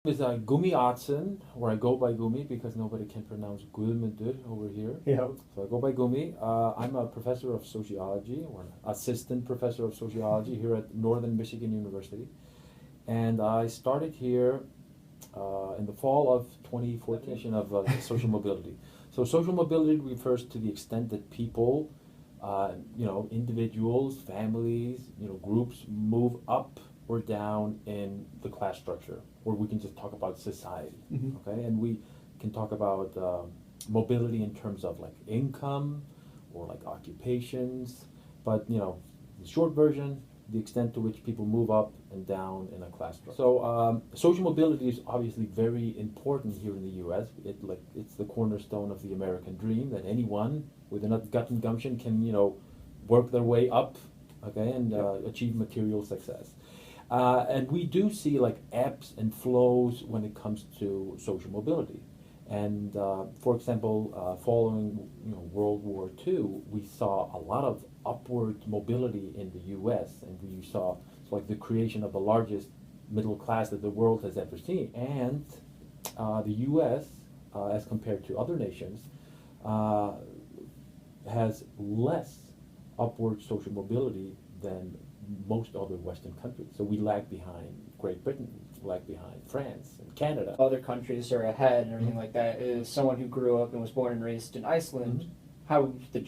Is Gumi Atsen, where I go by Gumi because nobody can pronounce Gulmundur over here. Yeah. So I go by Gumi. I'm a professor of sociology, or an assistant professor of sociology here at Northern Michigan University. And I started here in the fall of 2014 of social mobility. So social mobility refers to the extent that people, individuals, families, groups move up or down in the class structure, or we can just talk about society, okay? And we can talk about mobility in terms of like income or like occupations, but the short version, the extent to which people move up and down in a class structure. So social mobility is obviously very important here in the U.S. It's the cornerstone of the American dream that anyone with enough gut and gumption can work their way up, okay, and achieve material success. And we do see like ebbs and flows when it comes to social mobility. And for example, following World War II, we saw a lot of upward mobility in the U.S. and we saw like the creation of the largest middle class that the world has ever seen. And the U.S., as compared to other nations, has less upward social mobility than most other Western countries. So we lag behind Great Britain, lag behind France and Canada. Other countries are ahead and everything like that. As someone who grew up and was born and raised in Iceland, how the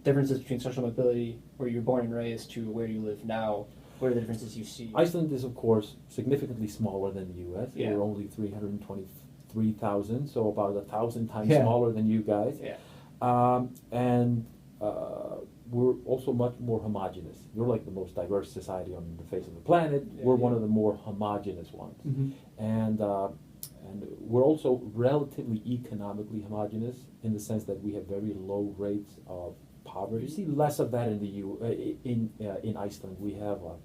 differences between social mobility where you're born and raised to where you live now, what are the differences you see? Iceland is, of course, significantly smaller than the U.S. Yeah. We're only 323,000, so about 1,000 times Yeah. smaller than you guys. Yeah. And we're also much more homogenous. You're like the most diverse society on the face of the planet. Yeah, we're yeah. one of the more homogenous ones. Mm-hmm. And we're also relatively economically homogenous in the sense that we have very low rates of poverty. You see less of that in in Iceland. We have a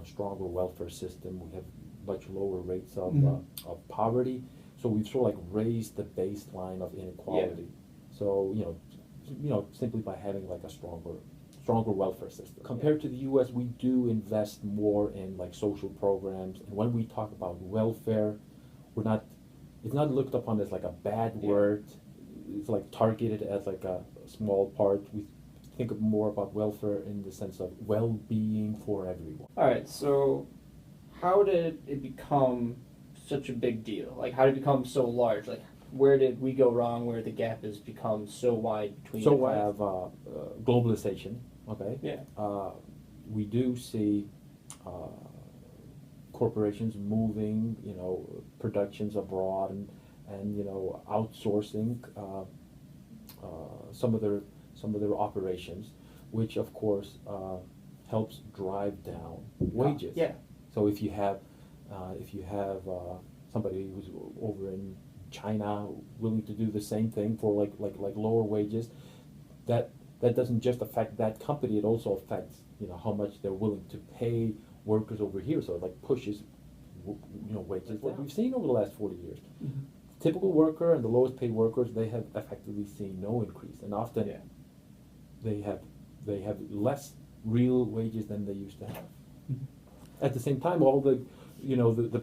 stronger welfare system. We have much lower rates of of poverty. So we've sort of like raised the baseline of inequality. So simply by having like a stronger welfare system. Compared to the U.S., we do invest more in like social programs. And when we talk about welfare, it's not looked upon as like a bad word. It's like targeted as like a small part. We think more about welfare in the sense of well-being for everyone. All right, so how did it become such a big deal? Like, how did it become so large? Like, where did we go wrong where the gap has become so wide between So the we class? have globalization, okay? Yeah. We do see corporations moving, productions abroad and outsourcing some of their operations, which of course helps drive down wages. Yeah. So if you have somebody who's over in China willing to do the same thing for like lower wages, that doesn't just affect that company. It also affects how much they're willing to pay workers over here. So it like pushes wages that we've seen over the last 40 years. Mm-hmm. Typical worker and the lowest paid workers, they have effectively seen no increase, and often they have less real wages than they used to have. Mm-hmm. At the same time, all the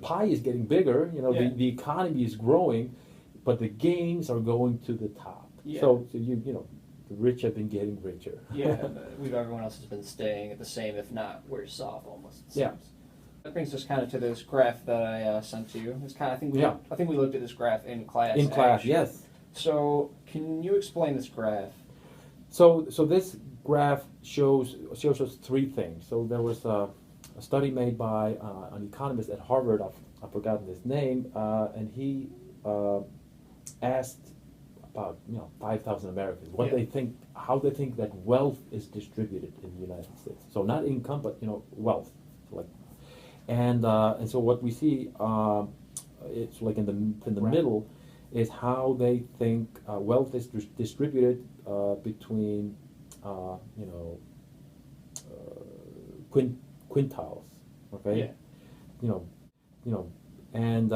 pie is getting bigger. The economy is growing, but the gains are going to the top. Yeah. So the rich have been getting richer. Yeah, everyone else has been staying at the same, if not worse off, almost. It seems. Yeah. That brings us kind of to this graph that I sent to you. It's kind of, I think we looked at this graph in class. In class, actually. yes. So, can you explain this graph? So this graph shows us three things. So there was a study made by an economist at Harvard. I've forgotten his name, and he asked about 5,000 Americans what they think, how they think that wealth is distributed in the United States. So not income, but wealth. And so what we see, it's like in the middle, is how they think wealth is distributed between quintiles. Okay. Yeah. And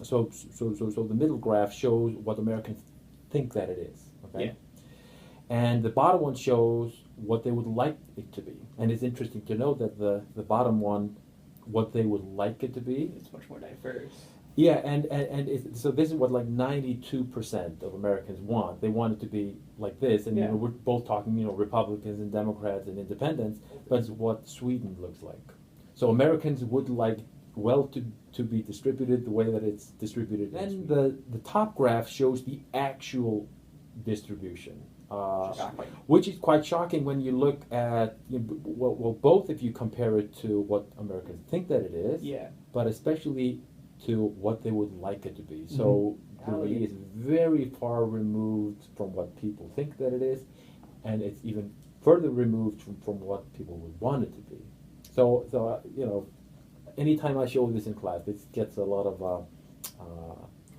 so the middle graph shows what Americans think that it is. Okay. Yeah. And the bottom one shows what they would like it to be. And it's interesting to note that the bottom one, what they would like it to be, It's much more diverse. Yeah, and so this is what like 92% of Americans want. They want it to be like this, and Yeah. we're both talking, Republicans and Democrats and independents, but it's what Sweden looks like. So Americans would like well to be distributed the way that it's distributed. Then the top graph shows the actual distribution. Shocking. Which is quite shocking when you look at, well, both if you compare it to what Americans think that it is, Yeah. but especially to what they would like it to be. So reality is very far removed from what people think that it is, and it's even further removed from what people would want it to be. So anytime I show this in class, it gets a lot of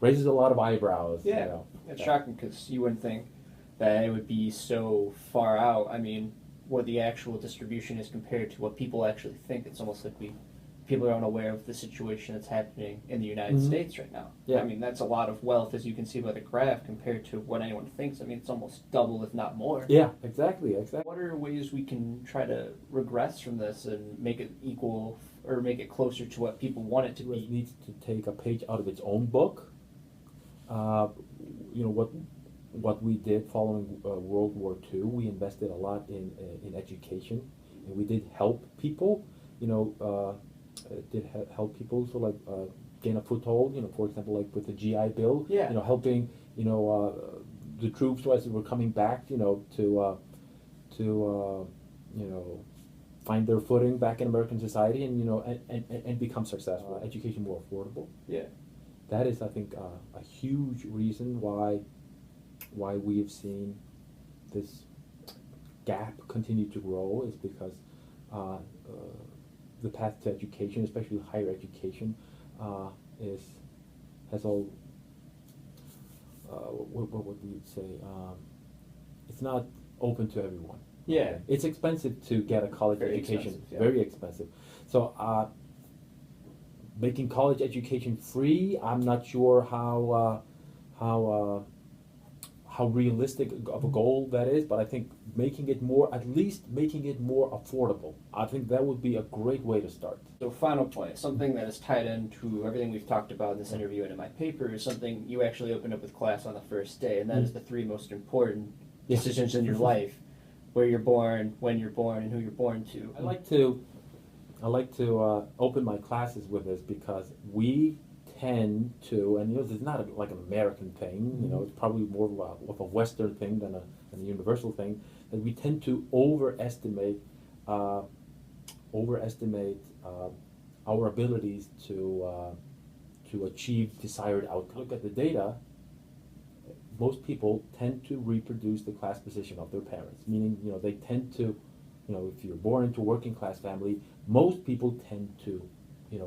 raises a lot of eyebrows. Yeah, it's shocking because you wouldn't think that it would be so far out. I mean, what the actual distribution is compared to what people actually think. It's almost like people are unaware of the situation that's happening in the United States right now. Yeah. I mean, that's a lot of wealth, as you can see by the graph, compared to what anyone thinks. I mean, it's almost double, if not more. Yeah, exactly. What are ways we can try to regress from this and make it equal or make it closer to what people want it to It be? needs to take a page out of its own book. What we did following World War II, we invested a lot in education, and we did help people. Help people so like gain a foothold. For example, like with the GI Bill. Yeah. Helping the troops as they were coming back. To find their footing back in American society, and become successful. Education more affordable. Yeah. That is, I think, a huge reason why we have seen this gap continue to grow is because the path to education, especially higher education, has all what would we say? It's not open to everyone. Yeah. It's expensive to get a college Very education. expensive, yeah. Very expensive. So making college education free, I'm not sure how realistic of a goal that is, but I think at least making it more affordable, I think that would be a great way to start. So final point, something that is tied into everything we've talked about in this interview and in my paper is something you actually opened up with class on the first day, and that is the three most important Yeah. decisions in your life: where you're born, when you're born, and who you're born to. I like to open my classes with this because we tend to, and this is not like an American thing. It's probably more of a Western thing than a universal thing. That we tend to overestimate our abilities to achieve desired outcome. Look at the data. Most people tend to reproduce the class position of their parents, meaning they tend to, if you're born into a working class family, most people tend to,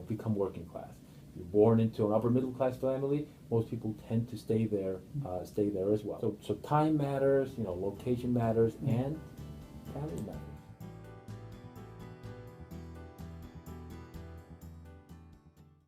become working class. If you're born into an upper middle class family, most people tend to stay there as well. So time matters, location matters, and family matters.